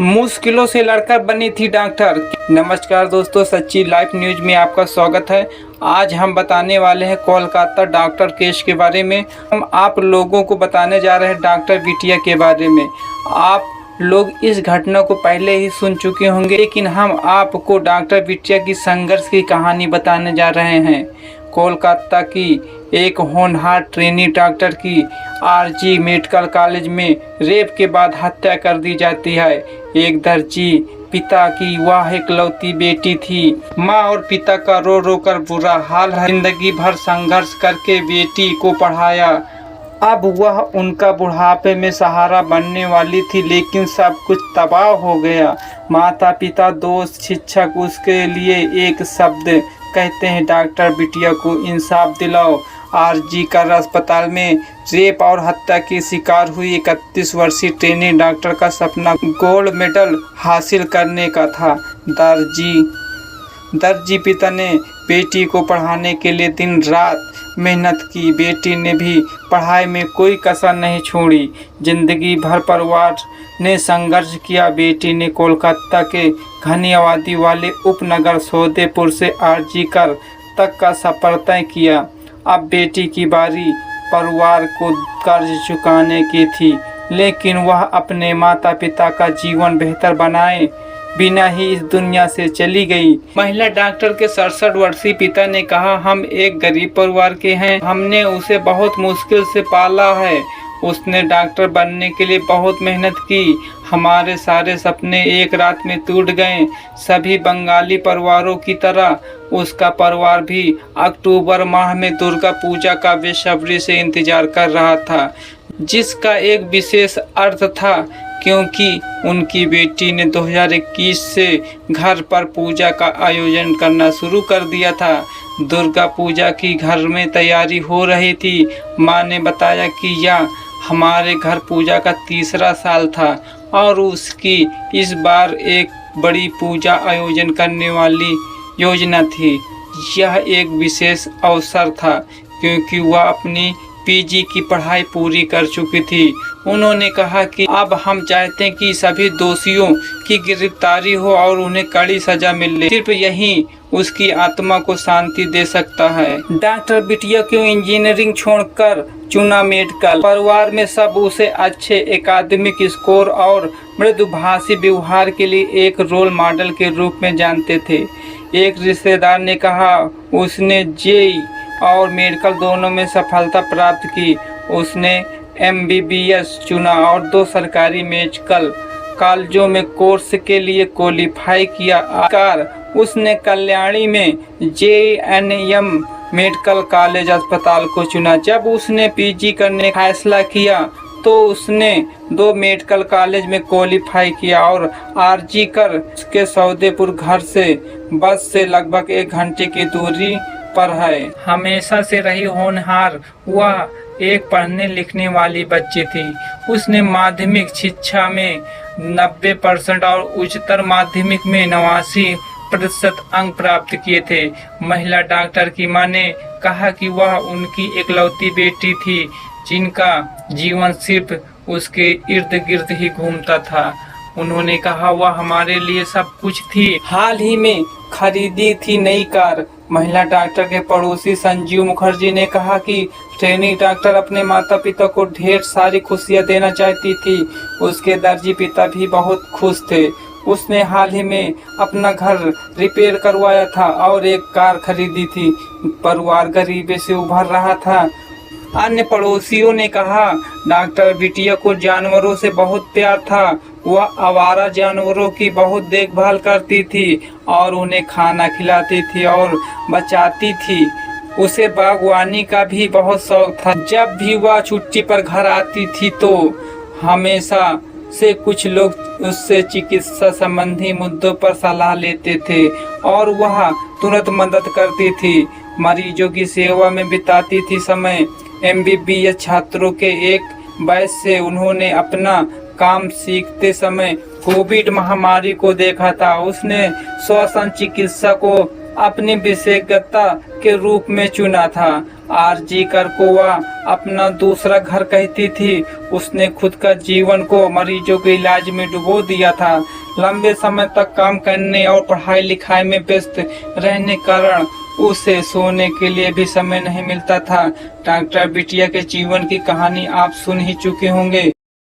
मुश्किलों से लड़कर बनी थी डॉक्टर। नमस्कार दोस्तों, सच्ची लाइफ न्यूज में आपका स्वागत है। आज हम बताने वाले हैं कोलकाता डॉक्टर केस के बारे में। हम आप लोगों को बताने जा रहे हैं डॉक्टर बिटिया के बारे में। आप लोग इस घटना को पहले ही सुन चुके होंगे, लेकिन हम आपको डॉक्टर बिटिया की संघर्ष की कहानी बताने जा रहे हैं। कोलकाता की एक होनहार ट्रेनी डॉक्टर की आरजी मेडिकल कॉलेज में रेप के बाद हत्या कर दी जाती है। एक दर्जी पिता की वह इकलौती बेटी थी। माँ और पिता का रो रो कर बुरा हाल है। जिंदगी भर संघर्ष करके बेटी को पढ़ाया। अब वह उनका बुढ़ापे में सहारा बनने वाली थी, लेकिन सब कुछ तबाह हो गया। माता पिता, दोस्त, शिक्षक उसके लिए एक शब्द कहते हैं, डॉक्टर बिटिया को इंसाफ दिलाओ। आरजी कर अस्पताल में रेप और हत्या की शिकार हुई 31 वर्षीय ट्रेनी डॉक्टर का सपना गोल्ड मेडल हासिल करने का था। दर्जी पिता ने बेटी को पढ़ाने के लिए दिन रात मेहनत की। बेटी ने भी पढ़ाई में कोई कसर नहीं छोड़ी। जिंदगी भर परिवार ने संघर्ष किया। बेटी ने कोलकाता के घनी आबादी वाले उपनगर सौदेपुर से आरजी कर तक का सफर तय किया। अब बेटी की बारी परिवार को कर्ज चुकाने की थी, लेकिन वह अपने माता पिता का जीवन बेहतर बनाए बिना ही इस दुनिया से चली गई। महिला डॉक्टर के 67 वर्षीय पिता ने कहा, हम एक गरीब परिवार के हैं। हमने उसे बहुत मुश्किल से पाला है। उसने डॉक्टर बनने के लिए बहुत मेहनत की। हमारे सारे सपने एक रात में टूट गए। सभी बंगाली परिवारों की तरह उसका परिवार भी अक्टूबर माह में दुर्गा पूजा का बेसब्री से इंतजार कर रहा था, जिसका एक विशेष अर्थ था, क्योंकि उनकी बेटी ने 2021 से घर पर पूजा का आयोजन करना शुरू कर दिया था। दुर्गा पूजा की घर में तैयारी हो रही थी। माँ ने बताया कि यह हमारे घर पूजा का तीसरा साल था और उसकी इस बार एक बड़ी पूजा आयोजन करने वाली योजना थी। यह एक विशेष अवसर था क्योंकि वह अपनी पीजी की पढ़ाई पूरी कर चुकी थी। उन्होंने कहा कि अब हम चाहते हैं कि सभी दोषियों की गिरफ्तारी हो और उन्हें कड़ी सजा मिले। सिर्फ यही उसकी आत्मा को शांति दे सकता है। डॉक्टर बिटिया क्यों इंजीनियरिंग छोड़कर चुना मेडिकल? परिवार में सब उसे अच्छे एकेडमिक स्कोर और मृदुभाषी व्यवहार के लिए एक रोल मॉडल के रूप में जानते थे। एक रिश्तेदार ने कहा, उसने जेईई और मेडिकल दोनों में सफलता प्राप्त की। उसने एमबीबीएस चुना और 2 सरकारी मेडिकल कॉलेजों में कोर्स के लिए क्वालिफाई किया। आखिरकार उसने कल्याणी में जेएनएम मेडिकल कॉलेज अस्पताल को चुना। जब उसने पीजी करने का फैसला किया तो उसने 2 मेडिकल कॉलेज में क्वालिफाई किया और आरजी कर के सौदेपुर घर से बस से लगभग 1 घंटे की दूरी पर है। हमेशा से रही होनहार, वह एक पढ़ने लिखने वाली बच्ची थी। उसने माध्यमिक शिक्षा में 90% और उच्चतर माध्यमिक में 89% अंक प्राप्त किए थे। महिला डॉक्टर की मां ने कहा कि वह उनकी इकलौती बेटी थी, जिनका जीवन सिर्फ उसके इर्द गिर्द ही घूमता था। उन्होंने कहा, वह हमारे लिए सब कुछ थी। हाल ही में खरीदी थी नई कार। महिला डॉक्टर के पड़ोसी संजीव मुखर्जी ने कहा कि ट्रेनी डॉक्टर अपने माता पिता को ढेर सारी खुशियां देना चाहती थी। उसके दर्जी पिता भी बहुत खुश थे। उसने हाल ही में अपना घर रिपेयर करवाया था और एक कार खरीदी थी। परिवार गरीबी से उभर रहा था। अन्य पड़ोसियों ने कहा, डॉक्टर बिटिया को जानवरों से बहुत प्यार था। वह आवारा जानवरों की बहुत देखभाल करती थी और उन्हें खाना खिलाती थी और बचाती थी। उसे बागवानी का भी बहुत शौक था। जब भी वह छुट्टी पर घर आती थी तो हमेशा से कुछ लोग उससे चिकित्सा संबंधी मुद्दों पर सलाह लेते थे और वह तुरंत मदद करती थी। मरीजों की सेवा में बिताती थी समय। एमबीबीएस छात्रों के एक बैच से उन्होंने अपना काम सीखते समय कोविड महामारी को देखा था। उसने श्वसन चिकित्सा को अपनी विशेषज्ञता के रूप में चुना था आरजी कर को वह अपना दूसरा घर कहती थी। उसने खुद का जीवन को मरीजों के इलाज में डुबो दिया था। लंबे समय तक काम करने और पढ़ाई लिखाई में व्यस्त रहने कारण उसे सोने के लिए भी समय नहीं मिलता था। डॉक्टर बिटिया के जीवन की कहानी आप सुन ही चुके होंगे।